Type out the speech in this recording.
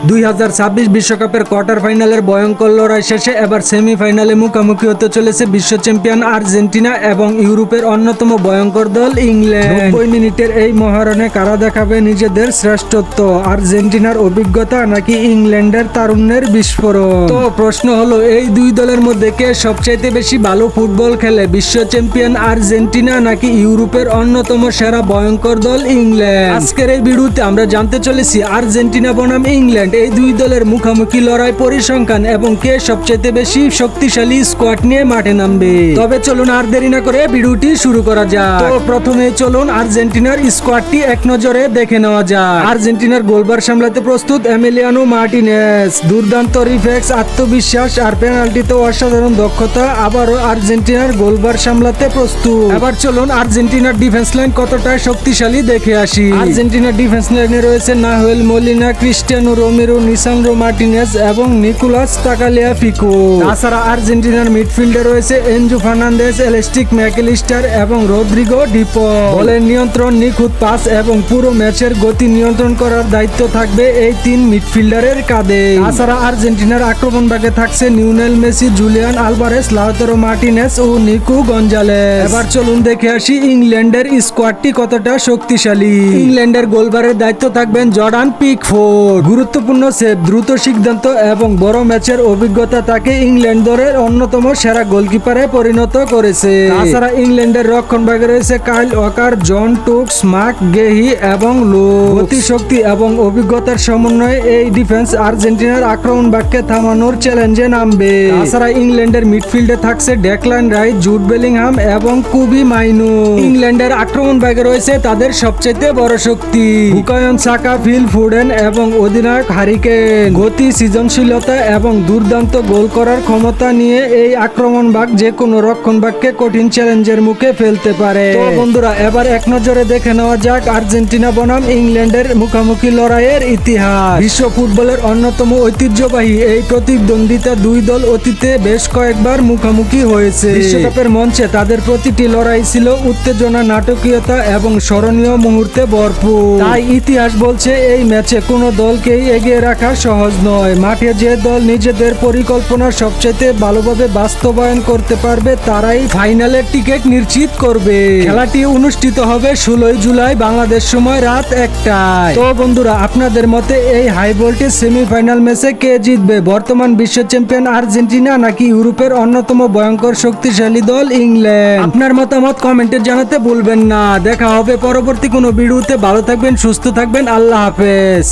2026 বিশ্বকাপের কোয়ার্টার ফাইনালের ভয়ঙ্কর লড়াই শেষে এবার সেমিফাইনালে মুখোমুখি হতে চলেছে বিশ্ব চ্যাম্পিয়ন আর্জেন্টিনা এবং ইউরোপের অন্যতম ভয়ঙ্কর দল ইংল্যান্ড। 90 মিনিটের এই মহারণে কারা দেখাবে নিজেদের শ্রেষ্ঠত্ব, আর্জেন্টিনার অভিজ্ঞতা নাকি ইংল্যান্ডের তারুণ্যের বিস্ফোরণ? তো প্রশ্ন হলো, এই দুই দলের মধ্যে কে সবচাইতে বেশি ভালো ফুটবল খেলে, বিশ্ব চ্যাম্পিয়ন আর্জেন্টিনা নাকি ইউরোপের অন্যতম সেরা ভয়ঙ্কর দল ইংল্যান্ড? আজকের এই ভিডিওতে আমরা জানতে চলেছি আর্জেন্টিনা বনাম ইংল্যান্ড এই দুই দলের মুখোমুখি লড়াই, পরিসংখ্যান এবং কে সবচেয়ে বেশি শক্তিশালী স্কোয়াড নিয়ে মাঠে নামবে। তবে চলুন আর দেরি না করে ভিডিওটি শুরু করা যাক। তো প্রথমে চলুন আর্জেন্টিনার স্কোয়াডটি এক নজরে দেখে নেওয়া যাক। আর্জেন্টিনার গোলবার সামলাতে প্রস্তুত এমিলিয়ানো মার্টিনেজ, দুর্দান্ত রিফ্লেক্স, আত্মবিশ্বাস আর পেনাল্টিতে অসাধারণ দক্ষতা, আবারও আর্জেন্টিনার গোলবার সামলাতে প্রস্তুত। এবার চলুন আর্জেন্টিনার ডিফেন্স লাইন কতটা শক্তিশালী দেখে আসি। আর্জেন্টিনার ডিফেন্স লাইনে রয়েছে Nahuel Molina, Cristiano Romero, Lisandro Martinez এবং নিকোলাস তাকালিয়াফিকো। তাছাড়া আর্জেন্টিনার মিডফিল্ডে রয়েছে এনজো ফার্নান্দেজ, এলেস্টিক ম্যাকলিস্টার এবং রদ্রিগো ডিপো। বলের নিয়ন্ত্রণ, নিখুঁত পাস এবং পুরো ম্যাচের গতি নিয়ন্ত্রণ করার দায়িত্ব থাকবে এই তিন মিডফিল্ডারের কাঁধে। তাছাড়া আর্জেন্টিনার আক্রমণ ভাগে থাকছে Lionel Messi, Julian Alvarez, Lautaro Martinez ও নিকো গঞ্জালেস। এবার চলুন দেখে আসি ইংল্যান্ডের স্কোয়াডটি কতটা শক্তিশালী। ইংল্যান্ডের গোলবারের দায়িত্ব থাকবেন জর্ডান পিকফোর্ড। গুরুত্বপূর্ণ সেভ, দ্রুত সিদ্ধান্ত এবং বড় ম্যাচের অভিজ্ঞতা তাকে ইংল্যান্ড দলের অন্যতম সেরা গোলকিপারে পরিণত করেছে। তাছাড়া ইংল্যান্ডের রক্ষণ ভাগে রয়েছে কাইল ওয়াকার, জন টুকস, মার্ক গেহি এবং লো। গতিশক্তি এবং অভিজ্ঞতার সমন্বয়ে এই ডিফেন্স আর্জেন্টিনার আক্রমণ ভাগকে থামানোর চ্যালেঞ্জে নামবে। তাছাড়া ইংল্যান্ডের মিডফিল্ডে থাকছে ডেকলান রাইস, জুড বেলিংহাম এবং কুবি মাইনু। ইংল্যান্ডের আক্রমণ ভাগে রয়েছে তাদের সবচেয়ে বড় শক্তি বুকায়ন সাকা, ফিল ফুডেন এবং অধিনায়ক হ্যারি কেন। গতি, সৃজনশীলতা এবং দুর্দান্ত গোল করার ক্ষমতা নিয়ে এই আক্রমণ ভাগ যে কোনো রক্ষণ ভাগকে কঠিন চ্যালেঞ্জের মুখে ফেলতে পারে। তো বন্ধুরা, এবার এক নজরে দেখে নেওয়া যাক আর্জেন্টিনা বনাম ইংল্যান্ডের মুখোমুখি লড়াইয়ের ইতিহাস। বিশ্ব ফুটবলের অন্যতম ঐতিহ্যবাহী এই প্রতিদ্বন্দ্বিতা দুই দল অতীতে বেশ কয়েকবার মুখোমুখি হয়েছে। বিশ্বকাপের মঞ্চে তাদের প্রতিটি লড়াই ছিল উত্তেজনা, নাটকীয়তা এবং স্মরণীয় মুহূর্তে ভরপুর। তাই ইতিহাস বলছে এই ম্যাচে কোনো দলকেই এগিয়ে রাখা সহজ নয়। মাঠে যে দল নিজেদের পরিকল্পনা সবচেয়ে ভালোভাবে বাস্তবায়ন করতে পারবে তারাই ফাইনালের টিকিট নিশ্চিত করবে। খেলাটি অনুষ্ঠিত হবে 16 জুলাই বাংলাদেশ সময় রাত 1টায়। তো বন্ধুরা, আপনাদের মতে এই হাই ভোল্টেজ সেমিফাইনাল ম্যাচে কে জিতবে, বর্তমান বিশ্ব চ্যাম্পিয়ন আর্জেন্টিনা নাকি ইউরোপের অন্যতম ভয়ঙ্কর শক্তিশালী দল ইংল্যান্ড? আপনার মতামত কমেন্টে জানাতে ভুলবেন না। দেখা হবে পরবর্তী কোনো ভিডিওতে। ভালো থাকবেন, সুস্থ থাকবেন, আল্লাহ হাফেজ।